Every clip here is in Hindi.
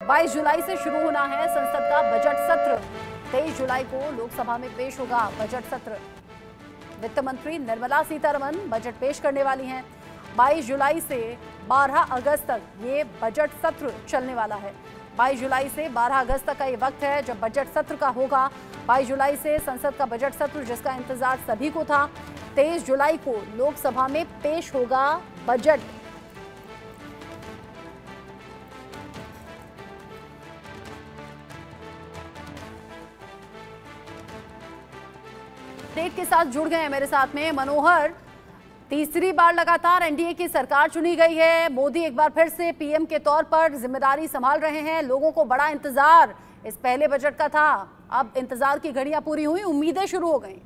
22 जुलाई से शुरू होना है संसद का बजट सत्र। 23 जुलाई को लोकसभा में पेश होगा बजट सत्र। वित्त मंत्री निर्मला सीतारमण बजट पेश करने वाली हैं। 22 जुलाई से 12 अगस्त तक ये बजट सत्र चलने वाला है। 22 जुलाई से 12 अगस्त तक का ये वक्त है जब बजट सत्र का होगा। 22 जुलाई से संसद का बजट सत्र, जिसका इंतजार सभी को था। 23 जुलाई को लोकसभा में पेश होगा बजट। अपडेट के साथ जुड़ गए हैं मेरे साथ में मनोहर। तीसरी बार लगातार एनडीए की सरकार चुनी गई है। मोदी एक बार फिर से पीएम के तौर पर जिम्मेदारी संभाल रहे हैं। लोगों को बड़ा इंतजार इस पहले बजट का था। अब इंतजार की घड़ियां पूरी हुई, उम्मीदें शुरू हो गई।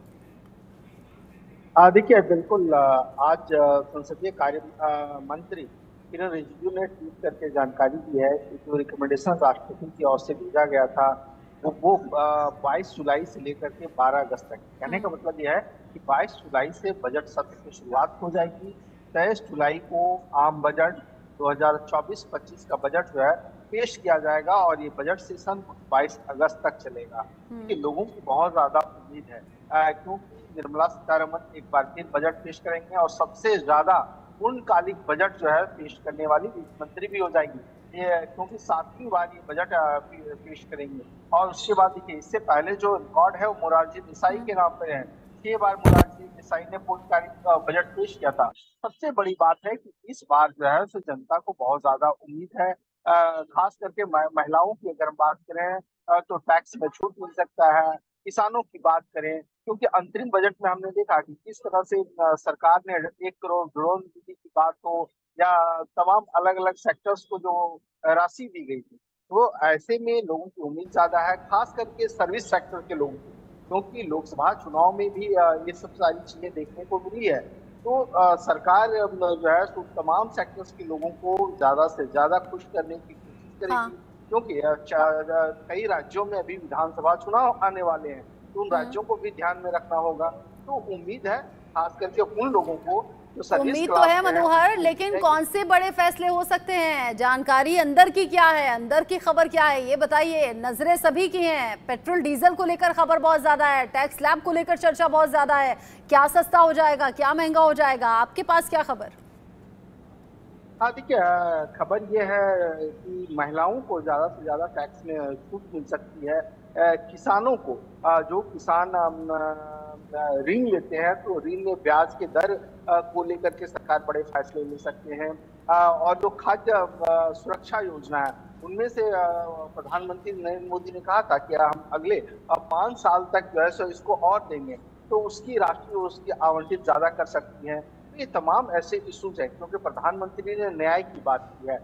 देखिए, बिल्कुल आज संसदीय कार्य मंत्री किरण रिजिजू ने ट्वीट करके जानकारी दी है कि जो रिकमेंडेशन राष्ट्रपति की ओर से भेजा गया था वो 22 जुलाई से लेकर के 12 अगस्त तक। कहने का मतलब यह है कि 22 जुलाई से बजट सत्र की शुरुआत हो जाएगी। 23 जुलाई को आम बजट 2024-25 का बजट जो है पेश किया जाएगा और ये बजट सेशन 22 अगस्त तक चलेगा। कि लोगों की बहुत ज्यादा उम्मीद है क्योंकि निर्मला सीतारमण एक बार फिर बजट पेश करेंगे और सबसे ज्यादा पूर्णकालिक बजट जो है पेश करने वाली वित्त मंत्री भी हो जाएंगी। ये क्योंकि 7वीं बार ये बजट पेश करेंगे। और उसके बाद देखिए, इससे पहले जो रिकॉर्ड है वो मोरारजी देसाई के नाम पर है। 6 बार मोरारजी देसाई ने पूर्णकालिक बजट पेश किया था। सबसे बड़ी बात है कि इस बार जो है उसे जनता को बहुत ज्यादा उम्मीद है। खास करके महिलाओं की अगर हम बात करें तो टैक्स में छूट मिल सकता है। किसानों की बात करें, क्योंकि अंतरिम बजट में हमने देखा कि किस तरह से सरकार ने 1 करोड़ ड्रोन दीदी की बात हो या तमाम अलग अलग सेक्टर्स को जो राशि दी गई थी, तो ऐसे में लोगों की उम्मीद ज्यादा है, खास करके सर्विस सेक्टर के लोगों की, क्योंकि लोकसभा चुनाव में भी ये सब सारी चीजें देखने को मिली है। तो सरकार जो है तो तमाम सेक्टर्स के लोगों को ज्यादा से ज्यादा खुश करने की कोशिश करेगी। हाँ। क्योंकि कई राज्यों में अभी विधानसभा चुनाव आने वाले हैं, तो उन राज्यों को भी ध्यान में रखना होगा। तो उम्मीद है खास करके उन लोगों को जो सर्विस उम्मीद तो क्लास है में मनोहर, लेकिन कौन से बड़े फैसले हो सकते हैं? जानकारी अंदर की क्या है, अंदर की खबर क्या है, ये बताइए। नजरें सभी की हैं। पेट्रोल डीजल को लेकर खबर बहुत ज्यादा है, टैक्स स्लैब को लेकर चर्चा बहुत ज्यादा है। क्या सस्ता हो जाएगा, क्या महंगा हो जाएगा, आपके पास क्या खबर? देखिए, खबर ये है कि महिलाओं को ज्यादा से ज्यादा टैक्स में छूट मिल सकती है। किसानों को, जो किसान ऋण लेते हैं तो ऋण में ब्याज के दर को लेकर के सरकार बड़े फैसले ले सकते हैं। और जो खाद्य सुरक्षा योजना है, उनमें से प्रधानमंत्री नरेंद्र मोदी ने कहा था कि हम अगले 5 साल तक जो है सो इसको और देंगे, तो उसकी राशि उसकी आवंटित ज्यादा कर सकती है। ये तमाम ऐसे इश्यूज हैं, क्योंकि प्रधानमंत्री ने न्याय की बात की है,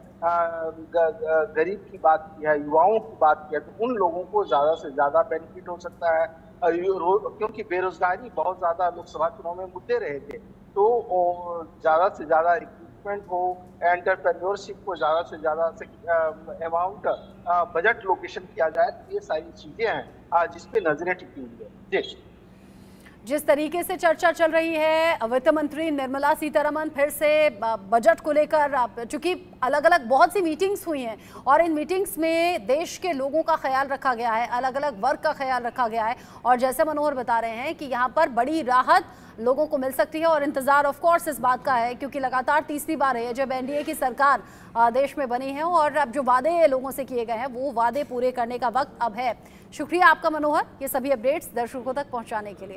गरीब की बात की है, युवाओं की बात की है, तो उन लोगों को ज्यादा से ज्यादा बेनिफिट हो सकता है। क्योंकि बेरोजगारी बहुत ज्यादा लोकसभा चुनाव में मुद्दे रहे थे, तो ज्यादा से ज्यादा रिक्रूटमेंट हो, एंटरप्रेन्योरशिप को ज्यादा से ज्यादा अमाउंट बजट लोकेशन किया जाए, तो ये सारी चीजें हैं जिसपे नजरें टिकी हुई है। जी, जिस तरीके से चर्चा चल रही है, वित्त मंत्री निर्मला सीतारमण फिर से बजट को लेकर, चूंकि अलग अलग बहुत सी मीटिंग्स हुई हैं और इन मीटिंग्स में देश के लोगों का ख्याल रखा गया है, अलग अलग वर्ग का ख्याल रखा गया है। और जैसे मनोहर बता रहे हैं कि यहाँ पर बड़ी राहत लोगों को मिल सकती है और इंतजार ऑफ कोर्स इस बात का है, क्योंकि लगातार तीसरी बार है जब एनडीए की सरकार देश में बनी है और अब जो वादे लोगों से किए गए हैं वो वादे पूरे करने का वक्त अब है। शुक्रिया आपका मनोहर, ये सभी अपडेट्स दर्शकों तक पहुंचाने के लिए।